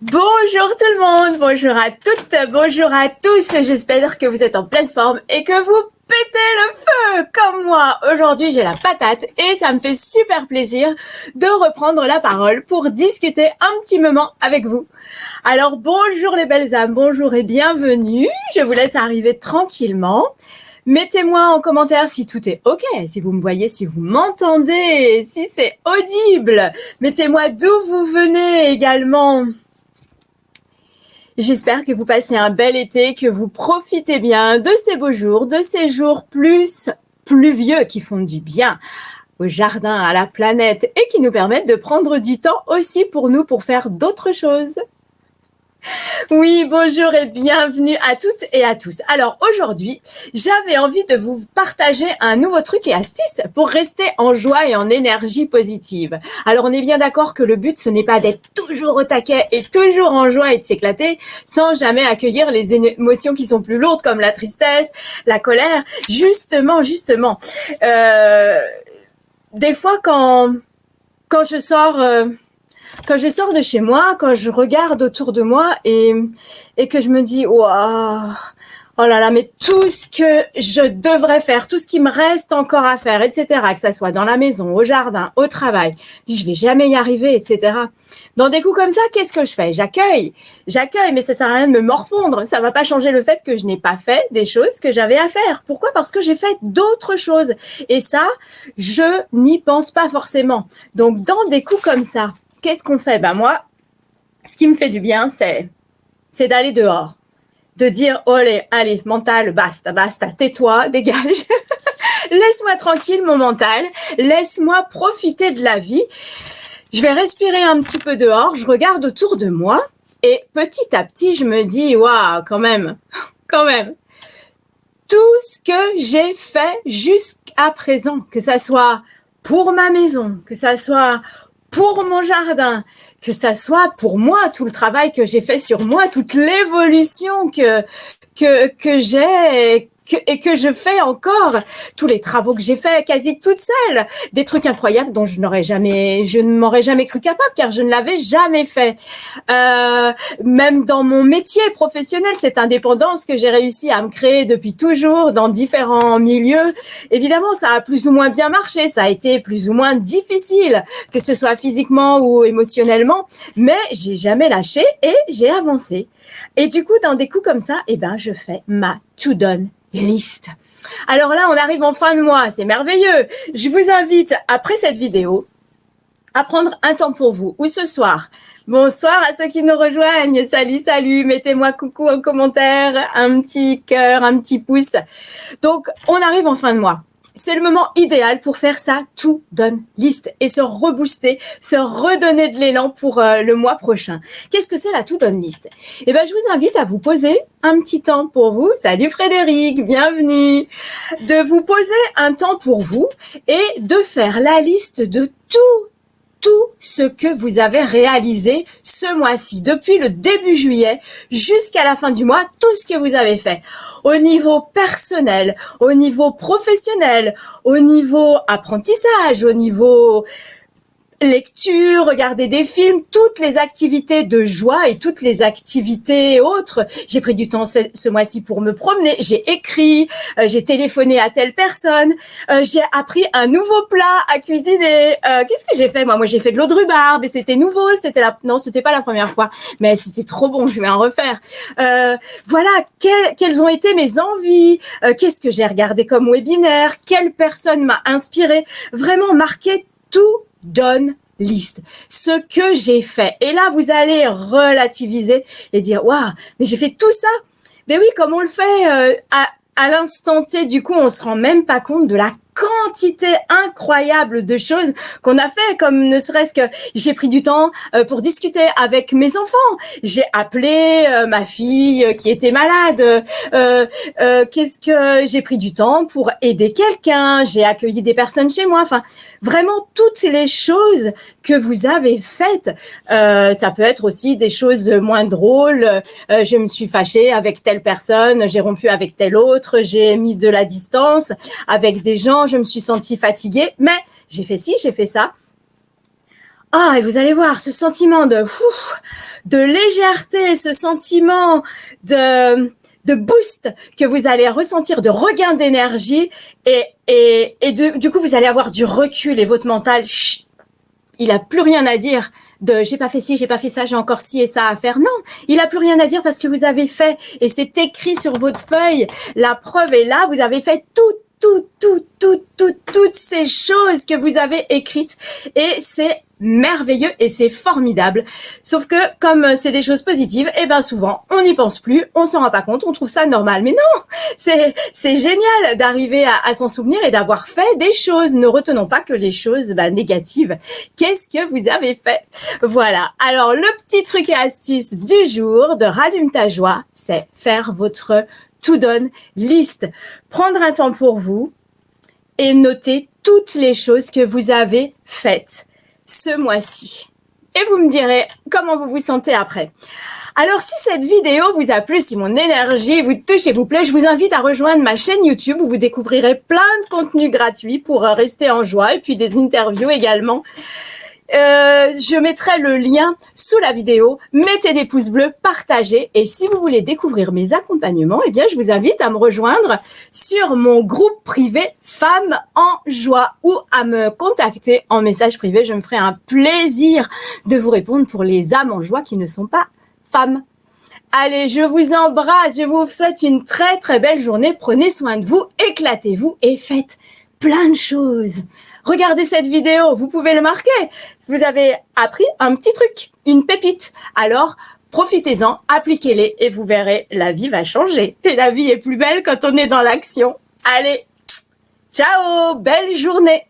Bonjour tout le monde, bonjour à toutes, bonjour à tous, j'espère que vous êtes en pleine forme et que vous pétez le feu comme moi. Aujourd'hui j'ai la patate et ça me fait super plaisir de reprendre la parole pour discuter un petit moment avec vous. Alors bonjour les belles âmes, bonjour et bienvenue, je vous laisse arriver tranquillement. Mettez-moi en commentaire si tout est OK, si vous me voyez, si vous m'entendez, si c'est audible. Mettez-moi d'où vous venez également. J'espère que vous passez un bel été, que vous profitez bien de ces beaux jours, de ces jours plus pluvieux qui font du bien au jardin, à la planète et qui nous permettent de prendre du temps aussi pour nous pour faire d'autres choses. Oui, bonjour et bienvenue à toutes et à tous. Alors aujourd'hui, j'avais envie de vous partager un nouveau truc et astuce pour rester en joie et en énergie positive. Alors on est bien d'accord que le but, ce n'est pas d'être toujours au taquet et toujours en joie et de s'éclater sans jamais accueillir les émotions qui sont plus lourdes comme la tristesse, la colère. Justement, des fois quand je sors... Quand je sors de chez moi, quand je regarde autour de moi et que je me dis waouh, oh là là, mais tout ce que je devrais faire, tout ce qui me reste encore à faire, etc., que ça soit dans la maison, au jardin, au travail, je vais jamais y arriver, etc. Dans des coups comme ça, qu'est-ce que je fais? J'accueille, mais ça sert à rien de me morfondre. Ça va pas changer le fait que je n'ai pas fait des choses que j'avais à faire. Pourquoi? Parce que j'ai fait d'autres choses. Et ça, je n'y pense pas forcément. Donc, dans des coups comme ça, qu'est-ce qu'on fait? Ben moi, ce qui me fait du bien, c'est d'aller dehors, de dire oh, allez, mental, basta, tais-toi, dégage, laisse-moi tranquille mon mental, laisse-moi profiter de la vie. Je vais respirer un petit peu dehors, je regarde autour de moi et petit à petit, je me dis waouh, quand même, tout ce que j'ai fait jusqu'à présent, que ça soit pour ma maison, que ça soit pour mon jardin, que ça soit pour moi, tout le travail que j'ai fait sur moi, toute l'évolution que j'ai et que je fais encore, tous les travaux que j'ai fait quasi toute seule, des trucs incroyables dont je ne m'aurais jamais cru capable car je ne l'avais jamais fait. Même dans mon métier professionnel, cette indépendance que j'ai réussi à me créer depuis toujours dans différents milieux, évidemment, ça a plus ou moins bien marché, ça a été plus ou moins difficile, que ce soit physiquement ou émotionnellement, mais j'ai jamais lâché et j'ai avancé. Et du coup, dans des coups comme ça, je fais ma to-do list. Alors là, on arrive en fin de mois, c'est merveilleux. Je vous invite, après cette vidéo, à prendre un temps pour vous, ou ce soir. Bonsoir à ceux qui nous rejoignent. Salut, mettez-moi coucou en commentaire, un petit cœur, un petit pouce. Donc, on arrive en fin de mois. C'est le moment idéal pour faire sa to-do list et se rebooster, se redonner de l'élan pour le mois prochain. Qu'est-ce que c'est la to-do list? Je vous invite à vous poser un petit temps pour vous. Salut Frédéric, bienvenue. De vous poser un temps pour vous et de faire la liste de tout ce que vous avez réalisé ce mois-ci, depuis le début juillet jusqu'à la fin du mois, tout ce que vous avez fait au niveau personnel, au niveau professionnel, au niveau apprentissage, au niveau lecture, regarder des films, toutes les activités de joie et toutes les activités autres. J'ai pris du temps ce mois-ci pour me promener, j'ai écrit, j'ai téléphoné à telle personne, j'ai appris un nouveau plat à cuisiner. Qu'est-ce que j'ai fait? Moi, j'ai fait de l'eau de rhubarbe et c'était nouveau, non, c'était pas la première fois, mais c'était trop bon, je vais en refaire. Voilà, quelles ont été mes envies, qu'est-ce que j'ai regardé comme webinaire, quelle personne m'a inspiré, vraiment marquer tout list, ce que j'ai fait. Et là, vous allez relativiser et dire, waouh, mais j'ai fait tout ça. Mais oui, comme on le fait à l'instant T, du coup, on se rend même pas compte de la quantité incroyable de choses qu'on a fait, comme ne serait-ce que j'ai pris du temps pour discuter avec mes enfants. J'ai appelé ma fille qui était malade. Qu'est-ce que j'ai pris du temps pour aider quelqu'un. J'ai accueilli des personnes chez moi. Enfin, vraiment toutes les choses que vous avez faites. Ça peut être aussi des choses moins drôles. Je me suis fâchée avec telle personne, j'ai rompu avec telle autre, j'ai mis de la distance avec des gens, je me suis sentie fatiguée, mais j'ai fait ci, j'ai fait ça. Ah, et vous allez voir ce sentiment de légèreté, ce sentiment de boost que vous allez ressentir, de regain d'énergie du coup, vous allez avoir du recul et votre mental, il a plus rien à dire de j'ai pas fait ci, j'ai pas fait ça, j'ai encore ci et ça à faire. Non, il a plus rien à dire parce que vous avez fait et c'est écrit sur votre feuille. La preuve est là, vous avez fait toutes ces choses que vous avez écrites et c'est merveilleux et c'est formidable. Sauf que comme c'est des choses positives, et ben souvent on n'y pense plus, on s'en rend pas compte, on trouve ça normal. Mais non, c'est génial d'arriver à s'en souvenir et d'avoir fait des choses. Ne retenons pas que les choses négatives. Qu'est-ce que vous avez fait? Voilà. Alors le petit truc et astuce du jour de Rallume ta joie, c'est faire votre to-do list. Prendre un temps pour vous et noter toutes les choses que vous avez faites ce mois-ci. Et vous me direz comment vous vous sentez après. Alors, si cette vidéo vous a plu, si mon énergie vous touche et vous plaît, je vous invite à rejoindre ma chaîne YouTube où vous découvrirez plein de contenus gratuits pour rester en joie et puis des interviews également. Je mettrai le lien sous la vidéo. Mettez des pouces bleus, partagez. Et si vous voulez découvrir mes accompagnements, eh bien, je vous invite à me rejoindre sur mon groupe privé Femmes en joie ou à me contacter en message privé. Je me ferai un plaisir de vous répondre pour les âmes en joie qui ne sont pas femmes. Allez, je vous embrasse. Je vous souhaite une très, très belle journée. Prenez soin de vous, éclatez-vous et faites plein de choses. Regardez cette vidéo, vous pouvez le marquer. Vous avez appris un petit truc, une pépite. Alors, profitez-en, appliquez-les et vous verrez, la vie va changer. Et la vie est plus belle quand on est dans l'action. Allez, ciao, belle journée.